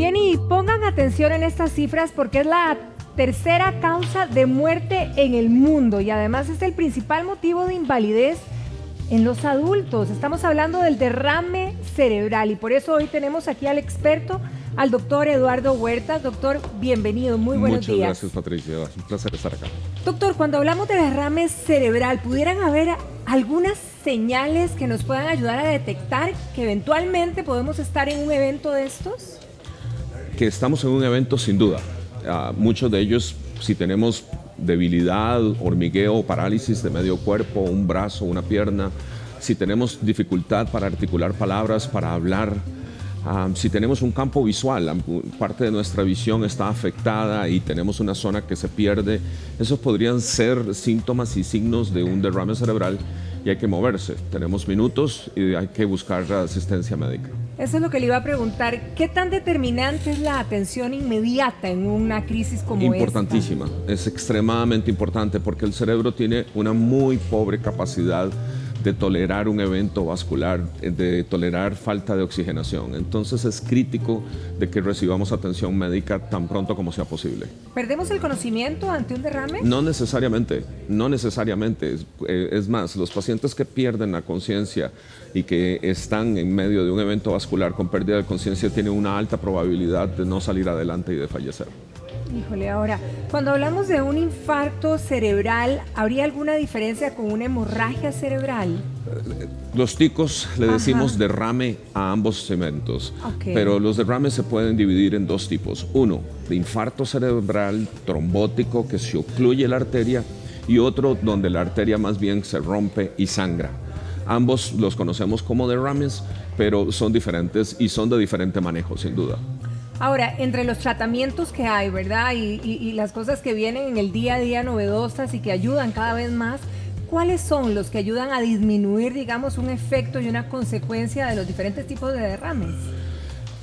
Bien, y pongan atención en estas cifras porque es la tercera causa de muerte en el mundo y además es el principal motivo de invalidez en los adultos. Estamos hablando del derrame cerebral y por eso hoy tenemos aquí al experto, al doctor Eduardo Huertas. Doctor, bienvenido, muy buenos días. Muchas gracias, Patricia, es un placer estar acá. Doctor, cuando hablamos de derrame cerebral, ¿pudieran haber algunas señales que nos puedan ayudar a detectar que eventualmente podemos estar en un evento de estos? Que estamos en un evento sin duda. Muchos de ellos, si tenemos debilidad, hormigueo, parálisis de medio cuerpo, un brazo, una pierna, si tenemos dificultad para articular palabras, para hablar, si tenemos un campo visual, parte de nuestra visión está afectada y tenemos una zona que se pierde, esos podrían ser síntomas y signos de un derrame cerebral y hay que moverse. Tenemos minutos y hay que buscar asistencia médica. Eso es lo que le iba a preguntar. ¿Qué tan determinante es la atención inmediata en una crisis como esta? Importantísima, es extremadamente importante porque el cerebro tiene una muy pobre capacidad de tolerar un evento vascular, de tolerar falta de oxigenación. Entonces es crítico de que recibamos atención médica tan pronto como sea posible. ¿Perdemos el conocimiento ante un derrame? No necesariamente, no necesariamente. Es más, los pacientes que pierden la conciencia y que están en medio de un evento vascular con pérdida de conciencia tienen una alta probabilidad de no salir adelante y de fallecer. Híjole, ahora, cuando hablamos de un infarto cerebral, ¿habría alguna diferencia con una hemorragia cerebral? Los ticos le decimos derrame a ambos eventos, pero los derrames se pueden dividir en dos tipos. Uno, de infarto cerebral trombótico que se ocluye la arteria y otro donde la arteria más bien se rompe y sangra. Ambos los conocemos como derrames, pero son diferentes y son de diferente manejo, sin duda. Ahora, entre los tratamientos que hay, ¿verdad? Y las cosas que vienen en el día a día novedosas y que ayudan cada vez más, ¿cuáles son los que ayudan a disminuir, digamos, un efecto y una consecuencia de los diferentes tipos de derrames?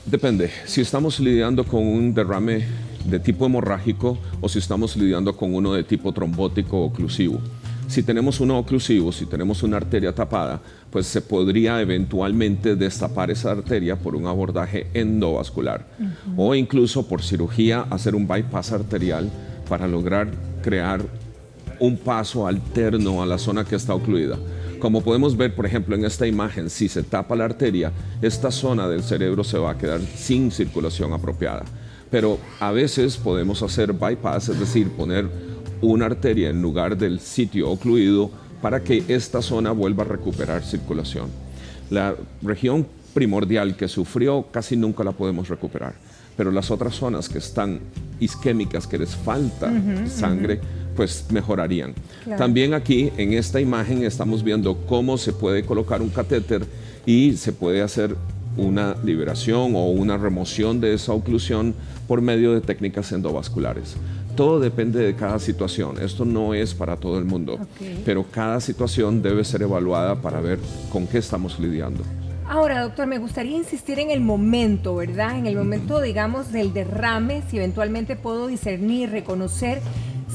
Depende. Si estamos lidiando con un derrame de tipo hemorrágico o si estamos lidiando con uno de tipo trombótico o oclusivo. Si tenemos uno oclusivo, si tenemos una arteria tapada, pues se podría eventualmente destapar esa arteria por un abordaje endovascular o incluso por cirugía hacer un bypass arterial para lograr crear un paso alterno a la zona que está ocluida. Como podemos ver, por ejemplo, en esta imagen, si se tapa la arteria, esta zona del cerebro se va a quedar sin circulación apropiada. Pero a veces podemos hacer bypass, es decir, poner una arteria en lugar del sitio ocluido para que esta zona vuelva a recuperar circulación. La región primordial que sufrió casi nunca la podemos recuperar, pero las otras zonas que están isquémicas, que les falta sangre, pues mejorarían. Claro. También aquí en esta imagen estamos viendo cómo se puede colocar un catéter y se puede hacer una liberación o una remoción de esa oclusión por medio de técnicas endovasculares. Todo depende de cada situación. Esto no es para todo el mundo, pero cada situación debe ser evaluada para ver con qué estamos lidiando. Ahora, doctor, me gustaría insistir en el momento, ¿verdad? En el momento, digamos, del derrame, si eventualmente puedo discernir, reconocer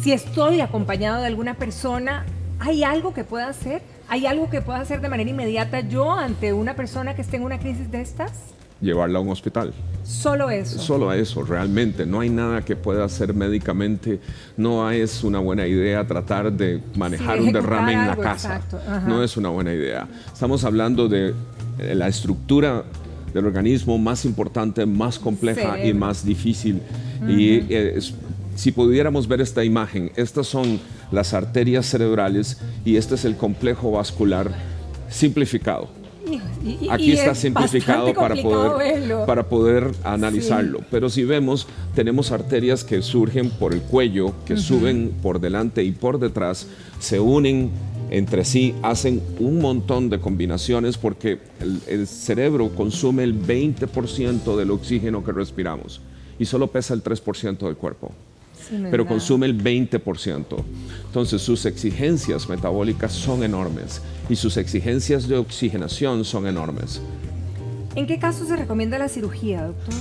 si estoy acompañado de alguna persona. ¿Hay algo que pueda hacer? ¿Hay algo que pueda hacer de manera inmediata yo ante una persona que esté en una crisis de estas? Llevarla a un hospital. ¿Solo eso? Solo eso, realmente. No hay nada que pueda hacer médicamente. No es una buena idea tratar de manejar un derrame en la casa. No es una buena idea. Estamos hablando de la estructura del organismo más importante, más compleja y más difícil. Y si pudiéramos ver esta imagen, estas son las arterias cerebrales y este es el complejo vascular simplificado. Aquí está simplificado para poder analizarlo. Pero si vemos, tenemos arterias que surgen por el cuello, que suben por delante y por detrás, se unen entre sí, hacen un montón de combinaciones porque el cerebro consume el 20% del oxígeno que respiramos y solo pesa el 3% del cuerpo. Pero consume el 20%. Entonces sus exigencias metabólicas son enormes y sus exigencias de oxigenación son enormes. ¿En qué casos se recomienda la cirugía, doctor?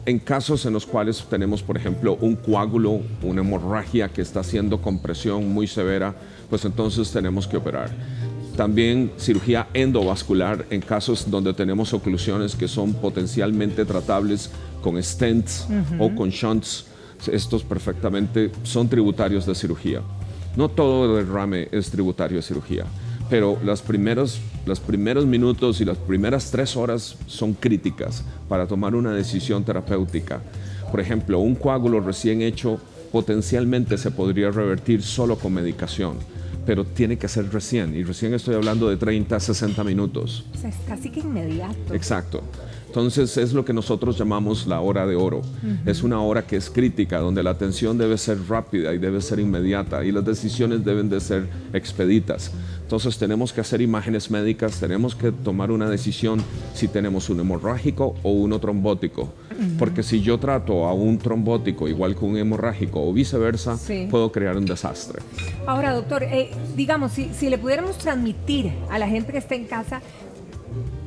En casos en los cuales tenemos, por ejemplo, un coágulo, una hemorragia que está haciendo compresión muy severa, pues entonces tenemos que operar. También cirugía endovascular en casos donde tenemos oclusiones que son potencialmente tratables con stents o con shunts. Estos perfectamente son tributarios de cirugía. No todo derrame es tributario de cirugía, pero los primeros minutos y las primeras 3 horas son críticas para tomar una decisión terapéutica. Por ejemplo, un coágulo recién hecho potencialmente se podría revertir solo con medicación, pero tiene que ser recién, y recién estoy hablando de 30 a 60 minutos. O sea, es casi que inmediato. Exacto. Entonces es lo que nosotros llamamos la hora de oro. Es una hora que es crítica, donde la atención debe ser rápida y debe ser inmediata y las decisiones deben de ser expeditas. Entonces tenemos que hacer imágenes médicas, tenemos que tomar una decisión si tenemos un hemorrágico o uno trombótico. Porque si yo trato a un trombótico igual que un hemorrágico o viceversa, puedo crear un desastre. Ahora, doctor, digamos, si le pudiéramos transmitir a la gente que está en casa,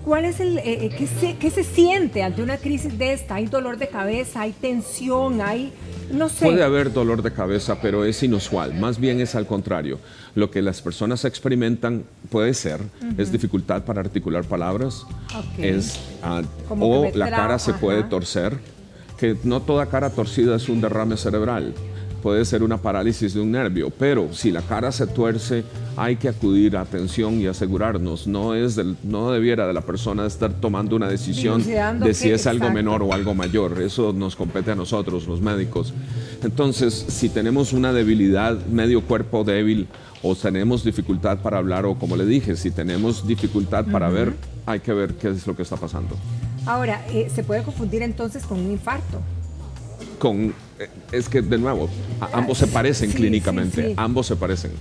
¿cuál es qué se siente ante una crisis de esta? ¿Hay dolor de cabeza? ¿Hay tensión? ¿Hay, no sé? Puede haber dolor de cabeza, pero es inusual. Más bien es al contrario. Lo que las personas experimentan puede ser, es dificultad para articular palabras, o la cara se puede torcer, que no toda cara torcida es un derrame cerebral. Puede ser una parálisis de un nervio, pero si la cara se tuerce, hay que acudir a atención y asegurarnos. No debiera de la persona estar tomando una decisión de si es algo menor o algo mayor. Eso nos compete a nosotros, los médicos. Entonces, si tenemos una debilidad, medio cuerpo débil, o tenemos dificultad para hablar, o como le dije, si tenemos dificultad para ver, hay que ver qué es lo que está pasando. Ahora, ¿se puede confundir entonces con un infarto? Es que, de nuevo, ambos se parecen clínicamente, ambos se parecen.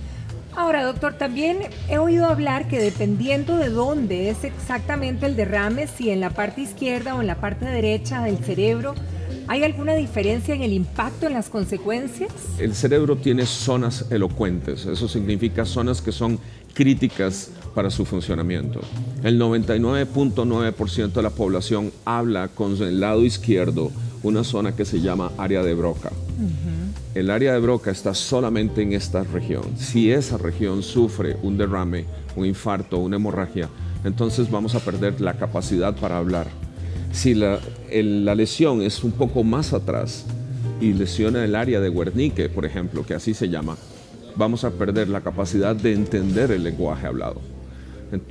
Ahora, doctor, también he oído hablar que dependiendo de dónde es exactamente el derrame, si en la parte izquierda o en la parte derecha del cerebro, ¿hay alguna diferencia en el impacto, en las consecuencias? El cerebro tiene zonas elocuentes, eso significa zonas que son críticas para su funcionamiento. El 99.9% de la población habla con el lado izquierdo, una zona que se llama área de Broca. El área de Broca está solamente en esta región. Si esa región sufre un derrame, un infarto, una hemorragia, entonces vamos a perder la capacidad para hablar. Si la lesión es un poco más atrás y lesiona el área de Wernicke, por ejemplo, que así se llama, vamos a perder la capacidad de entender el lenguaje hablado.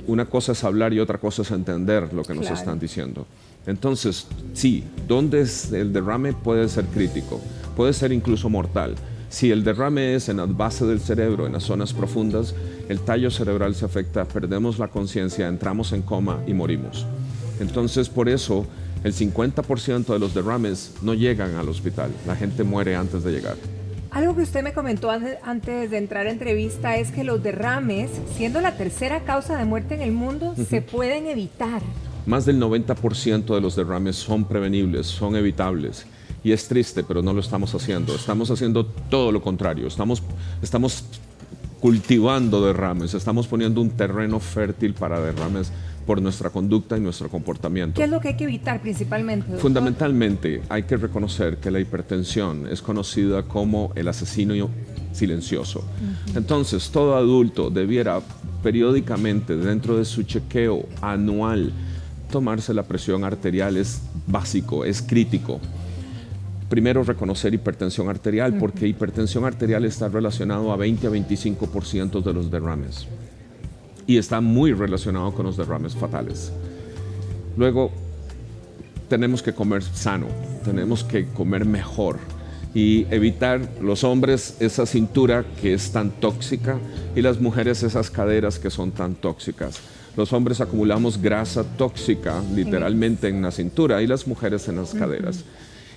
Una cosa es hablar y otra cosa es entender lo que nos están diciendo. Entonces, sí, donde es el derrame puede ser crítico, puede ser incluso mortal. Si el derrame es en la base del cerebro, en las zonas profundas, el tallo cerebral se afecta, perdemos la conciencia, entramos en coma y morimos. Entonces, por eso, el 50% de los derrames no llegan al hospital. La gente muere antes de llegar. Algo que usted me comentó antes de entrar a entrevista es que los derrames, siendo la tercera causa de muerte en el mundo, se pueden evitar. Más del 90% de los derrames son prevenibles, son evitables. Y es triste, pero no lo estamos haciendo. Estamos haciendo todo lo contrario. Estamos cultivando derrames, estamos poniendo un terreno fértil para derrames por nuestra conducta y nuestro comportamiento. ¿Qué es lo que hay que evitar principalmente, doctor? Fundamentalmente, hay que reconocer que la hipertensión es conocida como el asesino silencioso. Entonces, todo adulto debiera periódicamente, dentro de su chequeo anual, tomarse la presión arterial. Es básico, es crítico. Primero, reconocer hipertensión arterial, porque hipertensión arterial está relacionado a 20 a 25% de los derrames. Y está muy relacionado con los derrames fatales. Luego, tenemos que comer sano, tenemos que comer mejor y evitar, los hombres, esa cintura que es tan tóxica y las mujeres esas caderas que son tan tóxicas. Los hombres acumulamos grasa tóxica literalmente en la cintura y las mujeres en las caderas.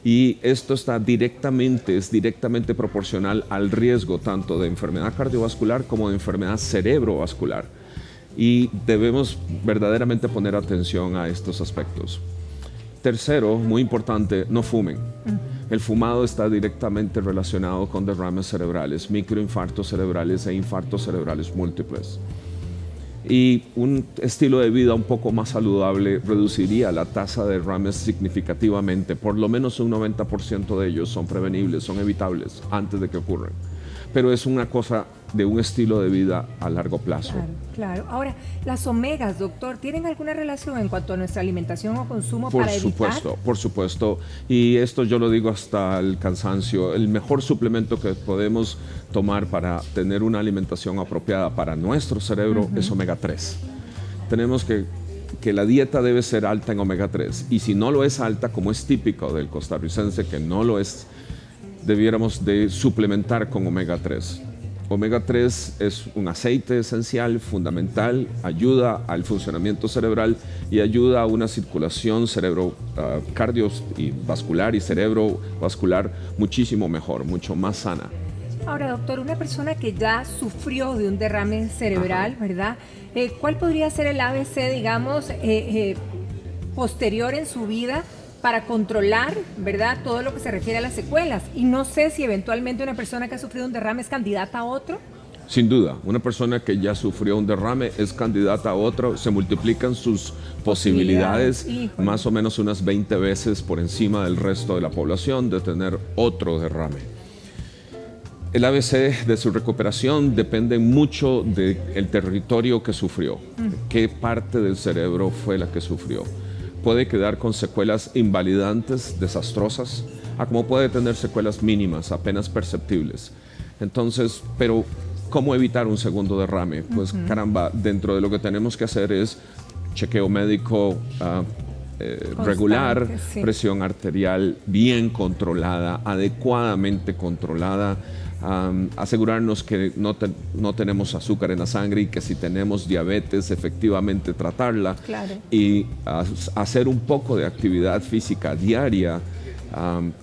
Y esto es directamente proporcional al riesgo tanto de enfermedad cardiovascular como de enfermedad cerebrovascular. Y debemos verdaderamente poner atención a estos aspectos. Tercero, muy importante, no fumen. El fumado está directamente relacionado con derrames cerebrales, microinfartos cerebrales e infartos cerebrales múltiples. Y un estilo de vida un poco más saludable reduciría la tasa de derrames significativamente. Por lo menos un 90% de ellos son prevenibles, son evitables antes de que ocurran. pero es una cosa de un estilo de vida a largo plazo. Claro, claro. Ahora, las omegas, doctor, ¿tienen alguna relación en cuanto a nuestra alimentación o consumo para evitar? Por supuesto. Y esto yo lo digo hasta el cansancio. El mejor suplemento que podemos tomar para tener una alimentación apropiada para nuestro cerebro es omega 3. Tenemos que la dieta debe ser alta en omega 3. Y si no lo es alta, como es típico del costarricense que no lo es, debiéramos de suplementar con omega 3. Omega 3 es un aceite esencial, fundamental, ayuda al funcionamiento cerebral y ayuda a una circulación cardiovascular y cerebrovascular muchísimo mejor, mucho más sana. Ahora, doctor, una persona que ya sufrió de un derrame cerebral, ¿verdad? ¿Cuál podría ser el ABC, digamos, posterior en su vida para controlar, ¿verdad?, todo lo que se refiere a las secuelas? Y no sé si eventualmente una persona que ha sufrido un derrame es candidata a otro. Sin duda, una persona que ya sufrió un derrame es candidata a otro, se multiplican sus posibilidades más o menos unas 20 veces por encima del resto de la población de tener otro derrame. El ABC de su recuperación depende mucho del territorio que sufrió, qué parte del cerebro fue la que sufrió. Puede quedar con secuelas invalidantes, desastrosas, como puede tener secuelas mínimas, apenas perceptibles. Entonces, pero ¿cómo evitar un segundo derrame? Pues caramba, dentro de lo que tenemos que hacer es chequeo médico regular, presión arterial bien controlada, adecuadamente controlada, asegurarnos que no tenemos azúcar en la sangre y que si tenemos diabetes efectivamente tratarla, y hacer un poco de actividad física diaria,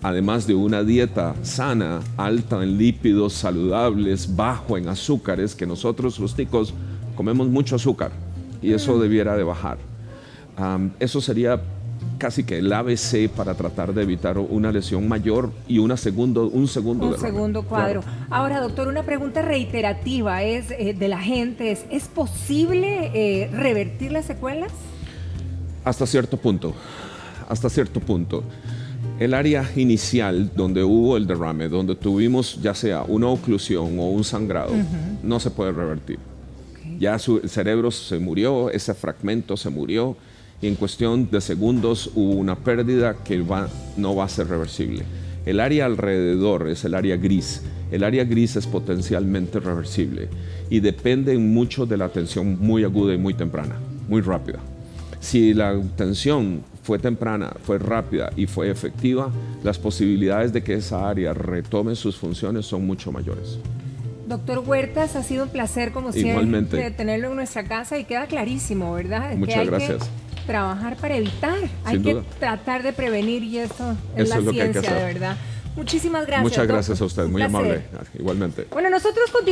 además de una dieta sana, alta en lípidos saludables, bajo en azúcares, que nosotros los ticos comemos mucho azúcar y eso debiera de bajar. Eso sería casi que el ABC para tratar de evitar una lesión mayor y un segundo cuadro. Claro. Ahora, doctor, una pregunta reiterativa es de la gente, ¿es posible revertir las secuelas? Hasta cierto punto. El área inicial donde hubo el derrame, donde tuvimos ya sea una oclusión o un sangrado, no se puede revertir. Ya el cerebro se murió, ese fragmento se murió, y en cuestión de segundos hubo una pérdida que no va a ser reversible. El área alrededor es el área gris. El área gris es potencialmente reversible y depende mucho de la atención muy aguda y muy temprana, muy rápida. Si la atención fue temprana, fue rápida y fue efectiva, las posibilidades de que esa área retome sus funciones son mucho mayores. Doctor Huertas, ha sido un placer como siempre tenerlo en nuestra casa y queda clarísimo, ¿verdad? Muchas gracias. Trabajar para evitar, hay que tratar de prevenir y esto es la ciencia, de verdad. Muchísimas gracias. Muchas gracias a usted, muy amable, igualmente. Bueno, nosotros continuamos.